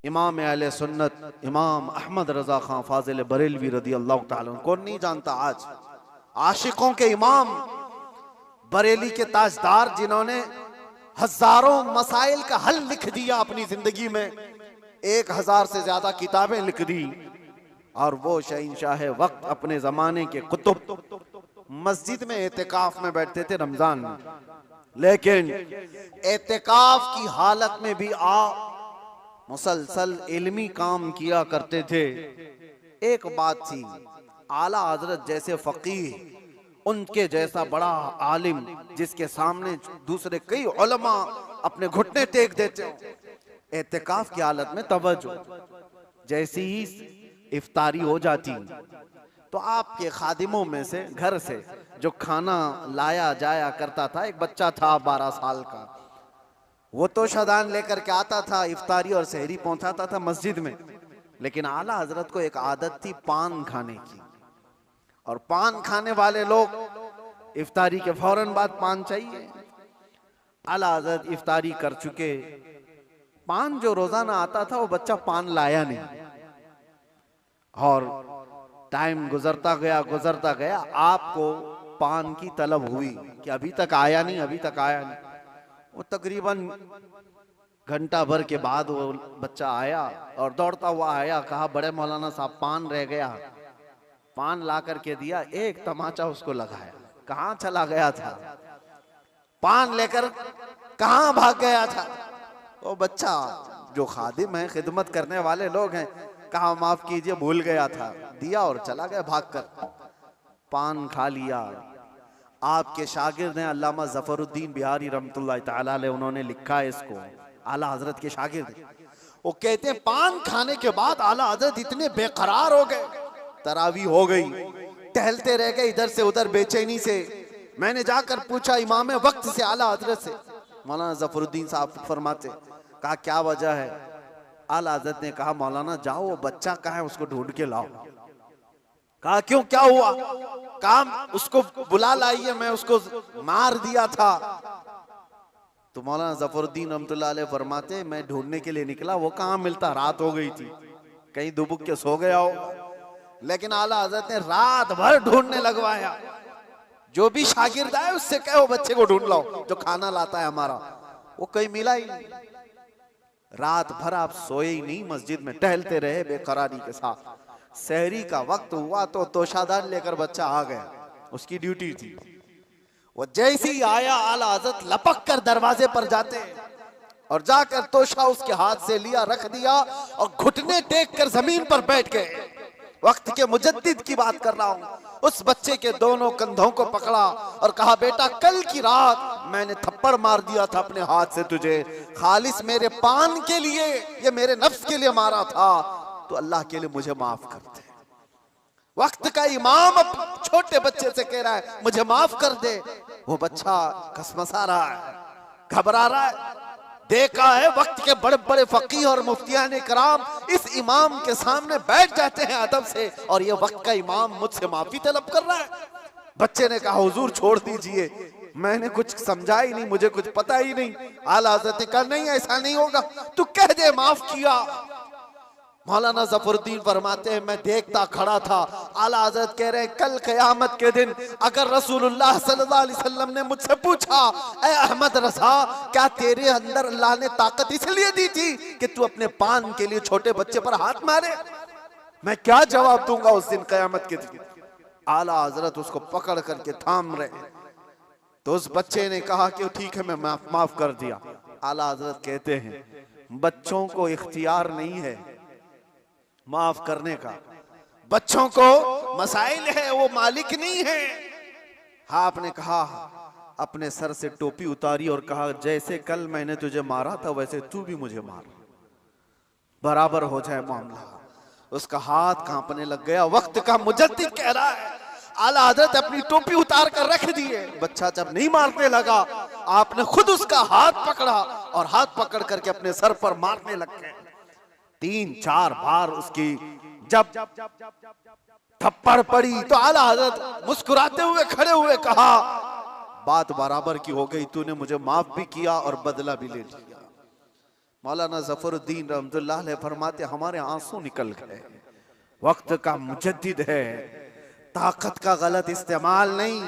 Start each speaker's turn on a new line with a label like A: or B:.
A: इमाम अहले सुन्नत इमाम अहमद रजा खां फाजिल बरेलवी रदी अल्लाह ताला अन्हु, कौन नहीं जानता आज आशिकों के इमाम बरेली के ताजदार जिन्होंने हजारों मसाइल का हल लिख दिया अपनी जिंदगी में, 1000 से ज्यादा किताबें लिख दी। और वो शहंशाह वक्त अपने जमाने के कुतुब मस्जिद में एतिकाफ में बैठते थे रमजान में, लेकिन एतिकाफ की हालत में भी मुसलसल इल्मी काम किया करते थे। एक बात थी, आला हजरत जैसे फकीह, उनके जैसा बड़ा आलिम जिसके सामने दूसरे कई उलमा अपने घुटने टेक देते हो, एतिकाफ की हालत में तवज्जो, जैसी ही इफ्तारी हो जाती तो आपके खादिमों में से घर से जो खाना लाया जाया करता था, एक बच्चा था 12 साल का, वो तो शदान लेकर के आता था, इफ्तारी और सहरी पहुंचाता था मस्जिद में। लेकिन आला हजरत को एक आदत थी पान खाने की, और पान खाने वाले लोग इफ्तारी के फौरन बाद पान चाहिए। आला हजरत इफ्तारी कर चुके, पान जो रोजाना आता था वो बच्चा पान लाया नहीं, और टाइम गुजरता गया, आपको पान की तलब हुई कि अभी तक आया नहीं, अभी तक आया नहीं। वो तकरीबन घंटा भर के बाद वो बच्चा आया और दौड़ता हुआ आया, कहा बड़े मौलाना साहब पान रह गया। पान ला करके दिया, एक तमाचा उसको लगाया, कहाँ चला गया था, पान लेकर कहाँ भाग गया था। वो बच्चा जो खादिम है, खिदमत करने वाले लोग हैं, कहा माफ कीजिए भूल गया था, दिया और चला गया भागकर, पान खा लिया। आपके शागिर्द हैं अल्लामा जफरुद्दीन बिहारी रहमतुल्लाह तआला अलैह, उन्होंने लिखा है इसको, आला हजरत के शागिर्द। वो कहते हैं पान खाने के बाद आला हजरत इतने बेकरार हो गए, तरावी हो गई, टहलते रह गए इधर से उधर बेचैनी से। मैंने जाकर पूछा इमाम वक्त से, आला हजरत से, मौलाना जफरुद्दीन साहब फरमाते, कहा क्या वजह है। आला हजरत ने कहा मौलाना जाओ वो बच्चा कहाँ है उसको ढूंढ के लाओ। कहा क्यों, क्या हुआ। कहा उसको बुला लाइए, मैं उसको मार दिया था। तो मौलाना जफरुद्दीन रहमतुल्लाह अलैह फरमाते, मैं ढूंढने के लिए निकला, वो कहाँ मिलता, रात हो गई थी, कहीं दुबुक के सो गया हो। लेकिन आला हजरत ने रात भर ढूंढने लगवाया, जो भी शागिर्द आए उससे कहो बच्चे को ढूंढ लाओ जो खाना लाता है हमारा। वो कहीं मिला ही नहीं। रात भर आप सोए ही नहीं, मस्जिद में टहलते रहे बेकरारी के साथ। सहरी का वक्त हुआ तो तोशादार लेकर बच्चा आ गया, उसकी ड्यूटी थी। वो जैसे ही आया, आला हजरत लपक कर दरवाजे पर जाते और जाकर तोशा उसके हाथ से लिया, रख दिया और घुटने टेक कर जमीन पर बैठ गए। वक्त के मुजद्दिद की बात कर रहा हूं। उस बच्चे के दोनों कंधों को पकड़ा और कहा बेटा कल की रात मैंने थप्पड़ मार दिया था अपने हाथ से तुझे, खालिस मेरे पान के लिए, ये मेरे नफ्स के लिए मारा था, तो अल्लाह के लिए मुझे माफ कर दे। वक्त का इमाम अब छोटे बच्चे से कह रहा है मुझे माफ कर दे। वो बच्चा कसमसा रहा है, घबरा रहा है। देखा है वक्त के बड़े बड़े फकीह और मुफ्तियान कराम इस इमाम के सामने बैठ जाते हैं अदब से, और ये वक्त का इमाम मुझसे माफी तलब कर रहा है। बच्चे ने कहा हुजूर छोड़ दीजिए, मैंने कुछ समझा ही नहीं, मुझे कुछ पता ही नहीं। आला हज़रत ने कहा नहीं ऐसा नहीं होगा, तू कह दे माफ किया। मौलाना जफरुद्दीन फरमाते हैं मैं देखता खड़ा था, आला हजरत कह रहे हैं कल क़यामत के दिन अगर रसूलुल्लाह सल्लल्लाहु अलैहि वसल्लम ने मुझसे पूछा ऐ अहमद रज़ा क्या तेरे अंदर अल्लाह ने ताकत इसलिए दी थी कि तू अपने पान के लिए छोटे बच्चे पर हाथ मारे, मैं क्या जवाब दूंगा उस दिन क़यामत के दिन। आला हजरत उसको पकड़ करके थाम रहे, तो उस बच्चे ने कहा कि ठीक है मैं माफ कर दिया। आला हजरत कहते हैं बच्चों को इख्तियार नहीं है माफ करने का, बच्चों को मसाइल है, वो मालिक नहीं है। हाँ आपने कहा, अपने सर से टोपी उतारी और कहा जैसे कल मैंने तुझे मारा था वैसे तू भी मुझे मार, बराबर हो जाए मामला। उसका हाथ कांपने लग गया। वक्त का मुजद्दिद कह रहा है आला हजरत अपनी टोपी उतार कर रख दिए। बच्चा जब नहीं मारने लगा, आपने खुद उसका हाथ पकड़ा और हाथ पकड़ करके अपने सर पर मारने लग गए। 3-4 बार उसकी जब थप्पड़ पड़ी तो आला हजरत मुस्कुराते हुए खड़े हुए कहा बात बराबर की हो गई, तूने मुझे माफ भी किया और बदला भी ले लिया। मौलाना जफरुद्दीन रहमतुल्लाह अलैह फरमाते हमारे आंसू निकल गए। वक्त का मुजद्दिद है, ताकत का गलत इस्तेमाल नहीं।